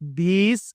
20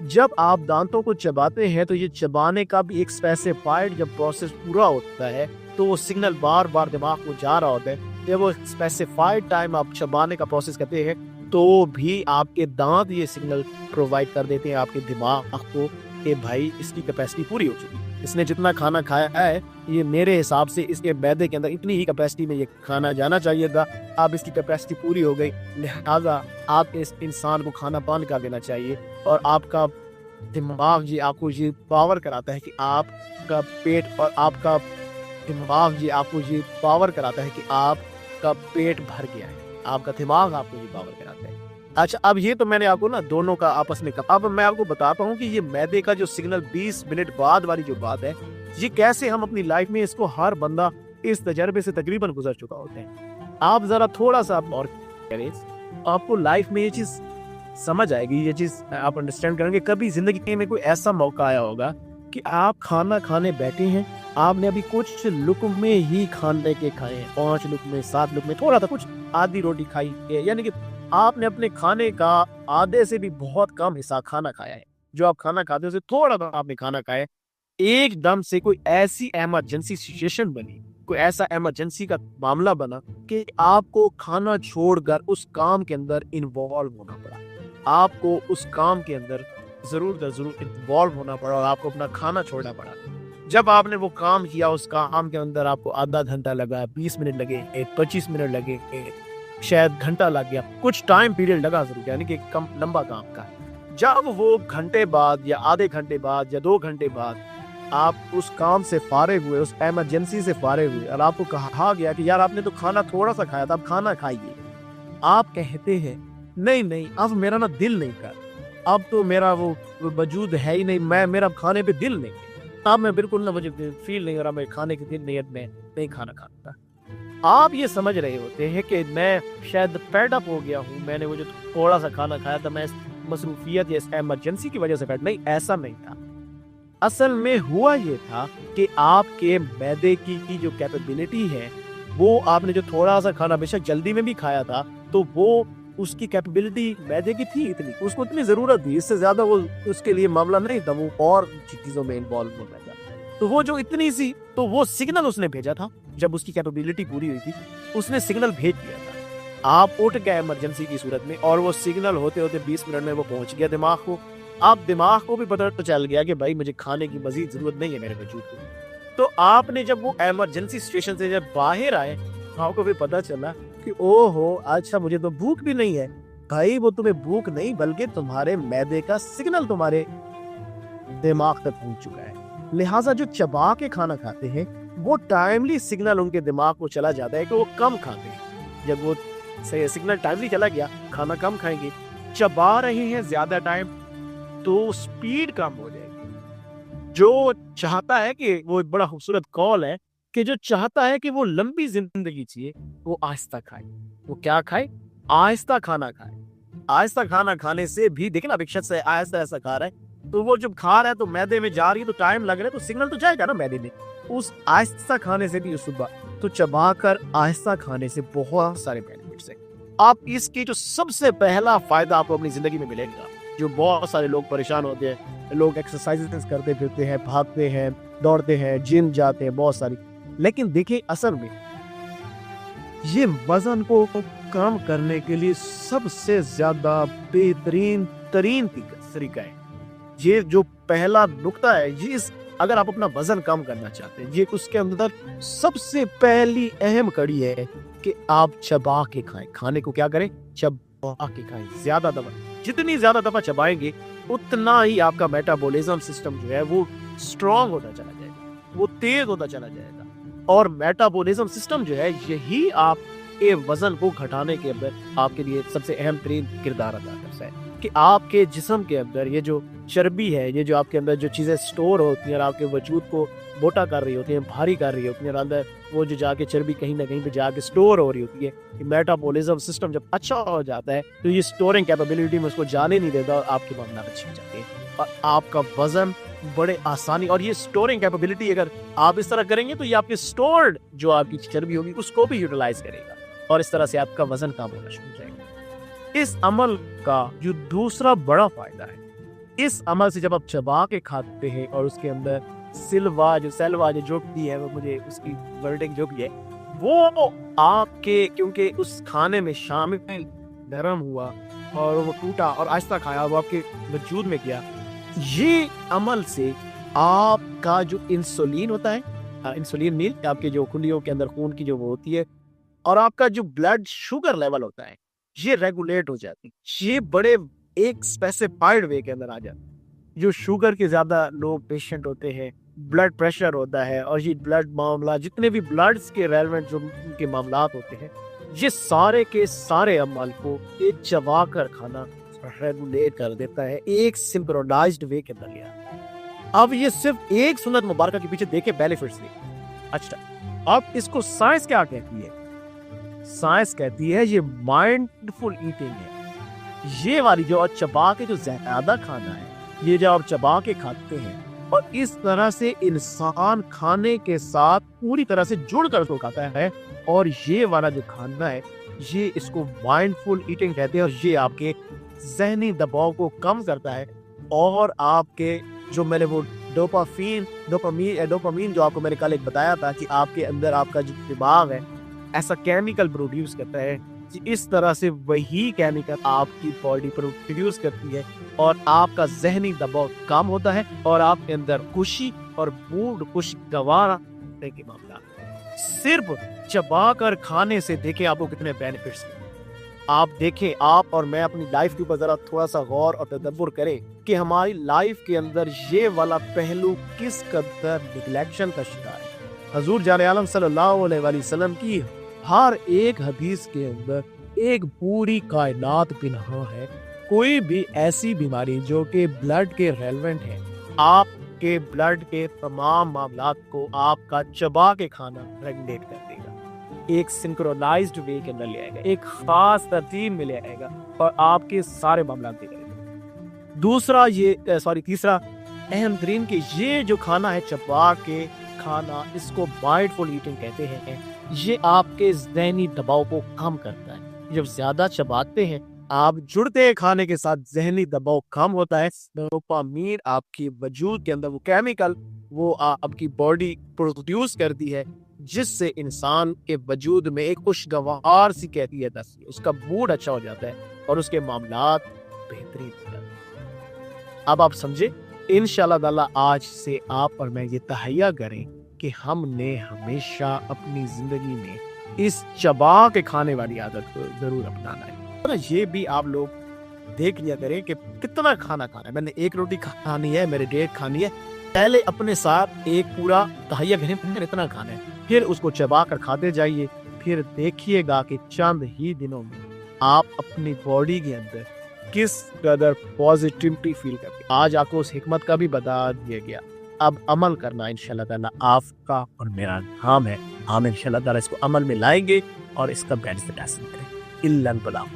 جب آپ دانتوں کو چباتے ہیں تو یہ چبانے کا بھی ایک اسپیسیفائڈ جب پروسیس پورا ہوتا ہے تو وہ سگنل بار بار دماغ کو جا رہا ہوتا ہے. جب وہ اسپیسیفائڈ ٹائم آپ چبانے کا پروسیس کرتے ہیں تو بھی آپ کے دانت یہ سگنل پرووائڈ کر دیتے ہیں آپ کے دماغ کو کہ بھائی اس کی کیپیسٹی پوری ہو چکی ہے, اس نے جتنا کھانا کھایا ہے یہ میرے حساب سے اس کے معدے کے اندر اتنی ہی کیپیسٹی میں یہ کھانا جانا چاہیے تھا, اب اس کی کیپیسٹی پوری ہو گئی, لہذا آپ اس انسان کو کھانا بند کر دینا چاہیے. اور آپ کا دماغ جی آپ کو یہ پاور کراتا ہے کہ آپ کا پیٹ اور آپ کا دماغ جی آپ کو یہ پاور کراتا ہے کہ آپ کا پیٹ بھر گیا ہے, آپ کا دماغ آپ کو یہ پاور کراتا ہے. اچھا اب یہ تو میں نے آپ کو نا دونوں کا آپس میں اب میں آپ کو بتاتا ہوں کہ یہ معدے کا جو سگنل 20 منٹ بعد والی جو بات ہے یہ کیسے ہم اپنی لائف میں اس کو ہر بندہ اس تجربے سے تقریباً گزر چکا ہوتے ہیں. آپ ذرا تھوڑا سا اور کریں, آپ کو لائف میں یہ چیز سمجھ آئے گی, یہ چیز آپ انڈرسٹینڈ کریں گے. کبھی زندگی میں کوئی ایسا موقع آیا ہوگا کہ آپ کھانا کھانے بیٹھے ہیں, آپ نے ابھی کچھ لقمے ہی کھانے کے کھائے ہیں, 5 لقمے 7 لقمے, تھوڑا سا کچھ آدھی روٹی کھائی ہے, یعنی کہ آپ نے اپنے کھانے کا آدھے سے بھی بہت کم حصہ کھانا کھایا ہے. جو آپ کھانا کھاتے ہیں اسے تھوڑا سا آپ نے کھانا کھایا ہے, ایک دم سے کوئی ایسی ایمرجنسی سچویشن بنی, کوئی ایسا ایمرجنسی کا معاملہ بنا کہ آپ کو کھانا چھوڑ کر اس کام کے اندر انوالو ہونا پڑا, آپ کو اس کام کے اندر ضرور انوالو ہونا پڑا اور آپ کو اپنا کھانا چھوڑنا پڑا. جب آپ نے وہ کام کیا, اس کام کے اندر آپ کو آدھا گھنٹہ لگا, 20 منٹ لگے, 25 منٹ لگے, شاید گھنٹہ لگ گیا, کچھ ٹائم پیریڈ لگا ضرور, یعنی کہ کم لمبا کام کا. جب وہ گھنٹے بعد یا آدھے گھنٹے بعد یا 2 گھنٹے بعد آپ اس کام سے فارغ ہوئے, اس ایمرجنسی سے فارغ ہوئے, اور آپ کو کہا گیا کہ یار آپ نے تو کھانا تھوڑا سا کھایا تھا, اب کھانا کھائیے, آپ کہتے ہیں نہیں اب میرا نا دل نہیں کر, اب تو میرا وہ وجود ہے ہی نہیں, میرا کھانے پہ دل نہیں, اب میں بالکل نہ مجھے فیل نہیں ہو رہا, میں کھانے کی نیت میں نہیں کھانا کھاتا. آپ یہ سمجھ رہے ہوتے ہیں کہ میں شاید پیڈ اپ ہو گیا ہوں, میں نے وہ جو تھوڑا سا کھانا کھایا تھا میں اس مصروفیت یا اس ایمرجنسی کی وجہ سے پیڈ, نہیں, ایسا نہیں تھا. اصل میں ہوا یہ تھا کہ آپ کے معدے کی جو کیپیبلٹی ہے, وہ آپ نے جو تھوڑا سا کھانا بے شک جلدی میں بھی کھایا تھا تو وہ اس کی کیپیبلٹی معدے کی تھی اتنی, اس کو اتنی ضرورت تھی, اس سے زیادہ وہ اس کے لیے معاملہ نہیں تھا, وہ اور چیزوں میں انوالو ہو رہا تھا. تو وہ جو اتنی سی, تو وہ سگنل اس نے بھیجا تھا جب اس کی کیپیبلٹی پوری ہوئی تھی, اس نے سگنل بھیج دیا تھا, آپ اٹھ گئے ایمرجنسی کی صورت میں, اور وہ سگنل ہوتے ہوتے 20 منٹ میں وہ پہنچ گیا دماغ کو. اب دماغ کو بھی پتہ تو چل گیا کہ بھائی مجھے کھانے کی مزید ضرورت نہیں ہے میرے وجود کو. تو آپ نے جب وہ ایمرجنسی سچویشن سے جب باہر آئے, آپ کو بھی پتہ چلا کہ او ہو اچھا مجھے تو بھوک بھی نہیں ہے. بھائی وہ تمہیں بھوک نہیں بلکہ تمہارے معدے کا سگنل تمہارے دماغ تک پہنچ چکا ہے. لہٰذا جو چبا کے کھانا کھاتے ہیں وہ ٹائملی سگنل ان کے دماغ کو چلا جاتا ہے کہ وہ کم کھاتے ہیں. جب وہ سگنل ٹائملی چلا گیا, کھانا کم کھائیں گے, چبا رہے ہیں زیادہ ٹائم تو سپیڈ کم ہو جائے گی. جو چاہتا ہے کہ وہ ایک بڑا خوبصورت کال ہے کہ جو چاہتا ہے کہ وہ لمبی زندگی چاہیے وہ آہستہ کھائے. وہ کیا کھائے؟ آہستہ کھانا کھائے. آہستہ کھانا کھانے سے بھی دیکھیں نا, ایک شخص آہستہ ایسا کھا رہا ہے تو وہ جب کھا رہا ہے تو معدے میں جا رہی ہے تو ٹائم لگ رہا ہے تو سگنل تو جائے گا نا معدے میں. اس آہستہ کھانے سے بھی صبح تو چبا کر آہستہ کھانے سے بہت سارے بینیفٹس ہیں. آپ اس کی جو سب سے پہلا فائدہ آپ کو اپنی زندگی میں ملے گا, جو بہت سارے لوگ پریشان ہوتے ہیں, لوگ ایکسرسائز کرتے پھرتے ہیں, بھاگتے ہیں, دوڑتے ہیں, جم جاتے ہیں, بہت ساری, لیکن دیکھیں اصل میں یہ وزن کو کم کرنے کے لیے سب سے زیادہ بہترین طریقہ ہے. یہ جو پہلا نقطہ ہے, یہ اگر آپ اپنا وزن کم کرنا چاہتے ہیں, یہ اس کے اندر سب سے پہلی اہم کڑی ہے کہ آپ چبا کے کھائیں. کھانے کو کیا کریں؟ چبا کے کھائیں. زیادہ دفعہ, جتنی زیادہ دفعہ چبائیں گے اتنا ہی آپ کا میٹابولزم سسٹم جو ہے وہ اسٹرانگ ہوتا چلا جائے گا, وہ تیز ہوتا چلا جائے گا. اور میٹابولزم سسٹم جو ہے یہی آپ کے وزن کو گھٹانے کے اندر آپ کے لیے سب سے اہم ترین کردار ادا کرتا ہے. کہ آپ کے جسم کے اندر یہ جو چربی ہے, یہ جو آپ کے اندر جو چیزیں سٹور ہوتی ہیں اور آپ کے وجود کو موٹا کر رہی ہوتی ہیں, بھاری کر رہی ہوتی ہیں, اور اندر وہ جو جا کے چربی کہیں نہ کہیں پہ جا کے سٹور ہو رہی ہوتی ہے, کہ میٹابولزم سسٹم جب اچھا ہو جاتا ہے تو یہ سٹورنگ کیپیبلٹی میں اس کو جانے نہیں دیتا اور آپ کے معاملات اچھے ہو جاتے ہیں اور آپ کا وزن بڑے آسانی. اور یہ سٹورنگ کیپیبلٹی اگر آپ اس طرح کریں گے تو یہ آپ کے سٹورڈ جو آپ کی چربی ہوگی اس کو بھی یوٹیلائز کرے گا اور اس طرح سے آپ کا وزن کم ہونا شروع ہو جائے گا. اس عمل کا جو دوسرا بڑا فائدہ ہے, اس عمل سے جب آپ چبا کے کھاتے ہیں اور اس کے اندر سلوا جو بھی ہے، وہ مجھے اس کی ورڈنگ جو بھی ہے، وہ آپ کے کیونکہ اس کھانے میں شامل نرم ہوا اور وہ ٹوٹا اور آہستہ کھایا، وہ آپ کے وجود میں گیا، یہ عمل سے آپ کا جو انسولین ہوتا ہے، انسولین مل آپ کے جو خلیوں کے اندر خون کی جو وہ ہوتی ہے، اور آپ کا جو بلڈ شوگر لیول ہوتا ہے، یہ ریگولیٹ ہو جاتی ہے، یہ بڑے ایک اسپیسیفائڈ وے کے اندر آ جاتی ہے۔ جو شوگر کے زیادہ لوگ پیشنٹ ہوتے ہیں، بلڈ پریشر ہوتا ہے، اور یہ بلڈ معاملات جتنے بھی بلڈز کے ریلیونٹ جو ان کے معاملات ہوتے ہیں، یہ سارے کے سارے عمل کو ایک چبا کر کھانا ریگولیٹ کر دیتا ہے، ایک سنکرونائزڈ وے کے اندر لیا۔ اب یہ صرف ایک سنت مبارکہ کے پیچھے دیکھیں بینیفٹس نہیں۔ اچھا، اب اس کو سائنس کیا کہتی ہے؟ سائنس کہتی ہے یہ مائنڈفل ایٹنگ ہے۔ یہ والی جو چبا کے جو زیادہ کھانا ہے، یہ جو آپ چبا کے کھاتے ہیں اور اس طرح سے انسان کھانے کے ساتھ پوری طرح سے جڑ کر تو کھاتا ہے، اور یہ والا جو کھانا ہے، یہ اس کو مائنڈفل ایٹنگ کہتے ہیں، اور یہ آپ کے ذہنی دباؤ کو کم کرتا ہے، اور آپ کے جو میں نے وہ ڈوپامین جو آپ کو میں نے کل ایک بتایا تھا کہ آپ کے اندر آپ کا جو دماغ ہے ایسا کیمیکل پروڈیوس کرتا ہے، اس طرح سے وہی کیمیکل آپ کی باڈی پروڈیوس کرتی ہے، اور آپ کا ذہنی دباؤ کم ہوتا ہے، اور آپ کے اندر خوشی اور موڈ خوشگوار ہونے کے معاملات۔ صرف چبا کر کھانے سے دیکھیں آپ کو کتنے بینیفٹس ہیں۔ آپ دیکھیں، آپ اور میں اپنی لائف کے اوپر ذرا تھوڑا سا غور اور تدبر کریں کہ ہماری لائف کے اندر یہ والا پہلو کس قدر نگلیکشن کا شکار ہے۔ حضور جان عالم صلی اللہ علیہ وآلہ وسلم کی ہر ایک حدیث کے اندر ایک پوری کائنات پنہاں ہے۔ کوئی بھی ایسی بیماری جو کہ بلڈ کے ریلیونٹ ہے، آپ کے بلڈ کے تمام معاملات کو آپ کا چبا کے کھانا ریگولیٹ کر دے گا، ایک سنکرونائزڈ وے کے اندر لے آئے گا، ایک خاص ترتیب میں لے آئے گا، اور آپ کے سارے معاملات دے گا۔ تیسرا اہم ترین کہ یہ جو کھانا ہے چبا کے کھانا، اس کو مائنڈفل ایٹنگ کہتے ہیں، یہ آپ کے ذہنی دباؤ کو کم کرتا ہے۔ جب زیادہ چباتے ہیں، آپ جڑتے ہیں کھانے کے ساتھ، ذہنی دباؤ کم ہوتا ہے، ڈوپامین آپ کی وجود کے اندر وہ کیمیکل وہ آپ کی باڈی پروڈیوس کرتی ہے، جس سے انسان کے وجود میں ایک خوشگوار سی کیفیت آتی ہے، اس کا موڈ اچھا ہو جاتا ہے، اور اس کے معاملات بہترین ہو جاتے ہیں۔ اب آپ سمجھے، انشاءاللہ تعالیٰ آج سے آپ اور میں یہ تہیہ کریں کہ ہم نے ہمیشہ اپنی زندگی میں اس چبا کے کھانے والی عادت کو ضرور اپنانا ہے۔ یہ بھی آپ لوگ دیکھ لیا کریں کہ کتنا کھانا کھانا ہے۔ میں نے ایک روٹی کھانی ہے، میرے ڈیٹ کھانی ہے، پہلے اپنے ساتھ ایک پورا تہیہ کریں پھر اتنا کھانا ہے، پھر اس کو چبا کر کھاتے جائیے، پھر دیکھیے گا کہ چند ہی دنوں میں آپ اپنی باڈی کے اندر کس قدر پازیٹیوٹی فیل کرتے ہیں۔ آج آپ کو اس حکمت کا بھی بتا دیا گیا، اب عمل کرنا انشاءاللہ تعالیٰ آپ کا اور میرا کام ہے۔ ہم انشاءاللہ تعالیٰ اس کو عمل میں لائیں گے اور اس کا بینیفٹ حاصل کریں۔ الا البلاغ۔